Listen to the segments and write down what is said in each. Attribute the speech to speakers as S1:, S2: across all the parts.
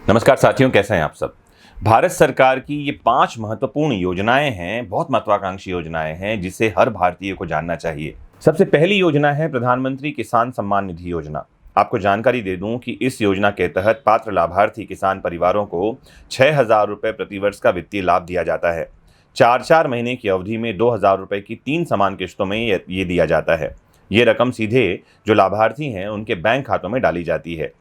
S1: नमस्कार साथियों, कैसे हैं आप सब। भारत सरकार की ये 5 महत्वपूर्ण योजनाएं हैं, बहुत महत्वाकांक्षी योजनाएं हैं जिसे हर भारतीय को जानना चाहिए। सबसे पहली योजना है प्रधानमंत्री किसान सम्मान निधि योजना। आपको जानकारी दे दूं कि इस योजना के तहत पात्र लाभार्थी किसान परिवारों को 6,000 रुपये प्रतिवर्ष का वित्तीय लाभ दिया जाता है। 4-4 महीने की अवधि में 2,000 रुपये की 3 समान किश्तों में ये दिया जाता है। ये रकम सीधे जो लाभार्थी हैं उनके बैंक खातों में डाली जाती है।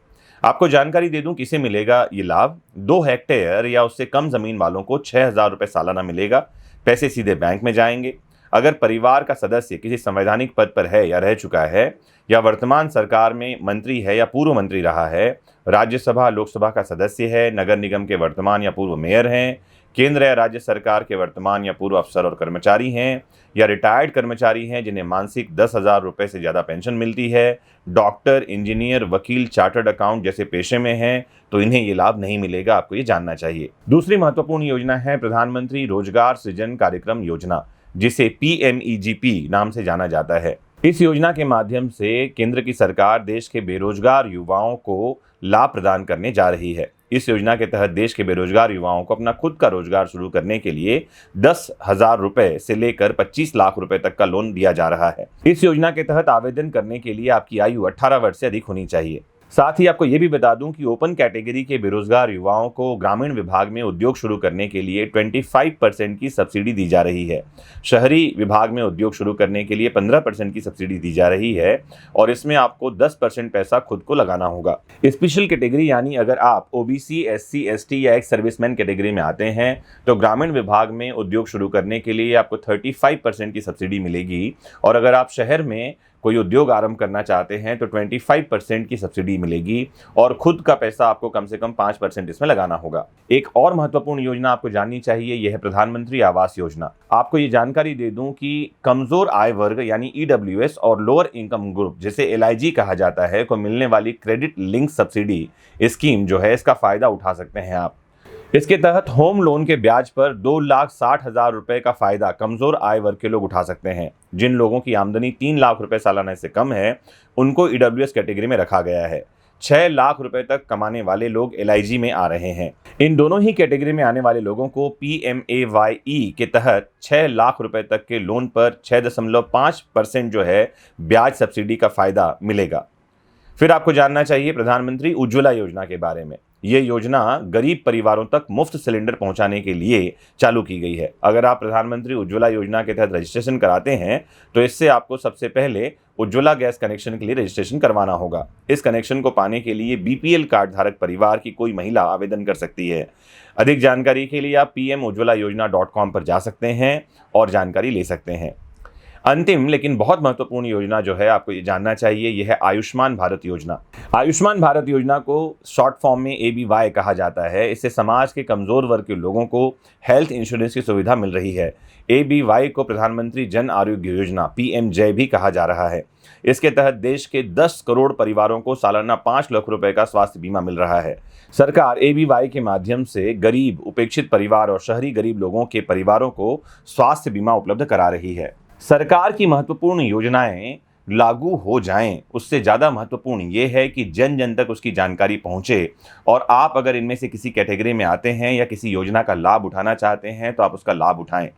S1: आपको जानकारी दे दूं किसे मिलेगा ये लाभ। 2 हेक्टेयर या उससे कम जमीन वालों को 6,000 रुपये सालाना मिलेगा। पैसे सीधे बैंक में जाएंगे। अगर परिवार का सदस्य किसी संवैधानिक पद पर है या रह चुका है या वर्तमान सरकार में मंत्री है या पूर्व मंत्री रहा है, राज्यसभा लोकसभा का सदस्य है, नगर निगम के वर्तमान या पूर्व मेयर हैं, केंद्र या राज्य सरकार के वर्तमान या पूर्व अफसर और कर्मचारी हैं, या रिटायर्ड कर्मचारी हैं जिन्हें मासिक 10,000 रुपये से ज़्यादा पेंशन मिलती है, डॉक्टर, इंजीनियर, वकील, चार्टर्ड अकाउंट जैसे पेशे में हैं, तो इन्हें ये लाभ नहीं मिलेगा। आपको ये जानना चाहिए। दूसरी महत्वपूर्ण योजना है प्रधानमंत्री रोजगार सृजन कार्यक्रम योजना, जिसे PMEGP नाम से जाना जाता है। इस योजना के माध्यम से केंद्र की सरकार देश के बेरोजगार युवाओं को लाभ प्रदान करने जा रही है। इस योजना के तहत देश के बेरोजगार युवाओं को अपना खुद का रोजगार शुरू करने के लिए 10,000 रुपये से लेकर 25 लाख रुपए तक का लोन दिया जा रहा है। इस योजना के तहत आवेदन करने के लिए आपकी आयु 18 वर्ष से अधिक होनी चाहिए। साथ ही आपको ये भी बता दूं कि ओपन कैटेगरी के बेरोजगार युवाओं को ग्रामीण विभाग में उद्योग शुरू करने के लिए 25% की सब्सिडी दी जा रही है। शहरी विभाग में उद्योग शुरू करने के लिए 15% की सब्सिडी दी जा रही है और इसमें आपको 10% पैसा खुद को लगाना होगा। स्पेशल कैटेगरी यानी अगर आप OBC, SC, ST या एक्स सर्विसमैन कैटेगरी में आते हैं तो ग्रामीण विभाग में उद्योग शुरू करने के लिए आपको 35% की सब्सिडी मिलेगी और अगर आप शहर में कोई उद्योग आरंभ करना चाहते हैं तो 25% की सब्सिडी मिलेगी और खुद का पैसा आपको कम से कम 5% इसमें लगाना होगा। एक और महत्वपूर्ण योजना आपको जाननी चाहिए, यह है प्रधानमंत्री आवास योजना। आपको ये जानकारी दे दूं कि कमजोर आय वर्ग यानी EWS और लोअर इनकम ग्रुप जिसे LIG कहा जाता है को मिलने वाली क्रेडिट लिंक सब्सिडी स्कीम जो है, इसका फायदा उठा सकते हैं आप। इसके तहत होम लोन के ब्याज पर 2,60,000 रुपए का फायदा कमजोर आय वर्ग के लोग उठा सकते हैं। जिन लोगों की आमदनी 3 लाख रुपए सालाना से कम है उनको EWS कैटेगरी में रखा गया है। 6 लाख रुपए तक कमाने वाले लोग LIG में आ रहे हैं। इन दोनों ही कैटेगरी में आने वाले लोगों को PMAYE के तहत 6 लाख रुपए तक के लोन पर 6.5% जो है ब्याज सब्सिडी का फायदा मिलेगा। फिर आपको जानना चाहिए प्रधानमंत्री उज्ज्वला योजना के बारे में। ये योजना गरीब परिवारों तक मुफ्त सिलेंडर पहुंचाने के लिए चालू की गई है। अगर आप प्रधानमंत्री उज्ज्वला योजना के तहत रजिस्ट्रेशन कराते हैं तो इससे आपको सबसे पहले उज्ज्वला गैस कनेक्शन के लिए रजिस्ट्रेशन करवाना होगा। इस कनेक्शन को पाने के लिए BPL कार्ड धारक परिवार की कोई महिला आवेदन कर सकती है। अधिक जानकारी के लिए आप pmujjwala.com पर जा सकते हैं और जानकारी ले सकते हैं। अंतिम लेकिन बहुत महत्वपूर्ण योजना जो है आपको ये जानना चाहिए, यह है आयुष्मान भारत योजना। आयुष्मान भारत योजना को शॉर्ट फॉर्म में ABY कहा जाता है। इससे समाज के कमजोर वर्ग के लोगों को हेल्थ इंश्योरेंस की सुविधा मिल रही है। ABY को प्रधानमंत्री जन आरोग्य योजना PMJ भी कहा जा रहा है। इसके तहत देश के 10 करोड़ परिवारों को सालाना 5 लाख रुपए का स्वास्थ्य बीमा मिल रहा है। सरकार ABY के माध्यम से गरीब, उपेक्षित परिवार और शहरी गरीब लोगों के परिवारों को स्वास्थ्य बीमा उपलब्ध करा रही है। सरकार की महत्वपूर्ण योजनाएं लागू हो जाएं, उससे ज़्यादा महत्वपूर्ण ये है कि जन जन तक उसकी जानकारी पहुंचे और आप अगर इनमें से किसी कैटेगरी में आते हैं या किसी योजना का लाभ उठाना चाहते हैं तो आप उसका लाभ उठाएं।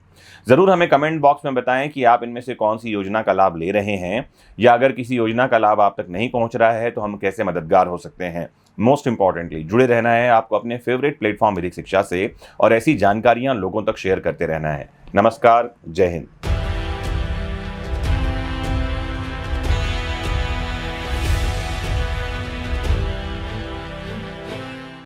S1: ज़रूर हमें कमेंट बॉक्स में बताएं कि आप इनमें से कौन सी योजना का लाभ ले रहे हैं या अगर किसी योजना का लाभ आप तक नहीं पहुंच रहा है तो हम कैसे मददगार हो सकते हैं। मोस्ट इंपॉर्टेंटली जुड़े रहना है आपको अपने फेवरेट प्लेटफॉर्म विधिक शिक्षा से और ऐसी जानकारियाँ लोगों तक शेयर करते रहना है। नमस्कार, जय हिंद।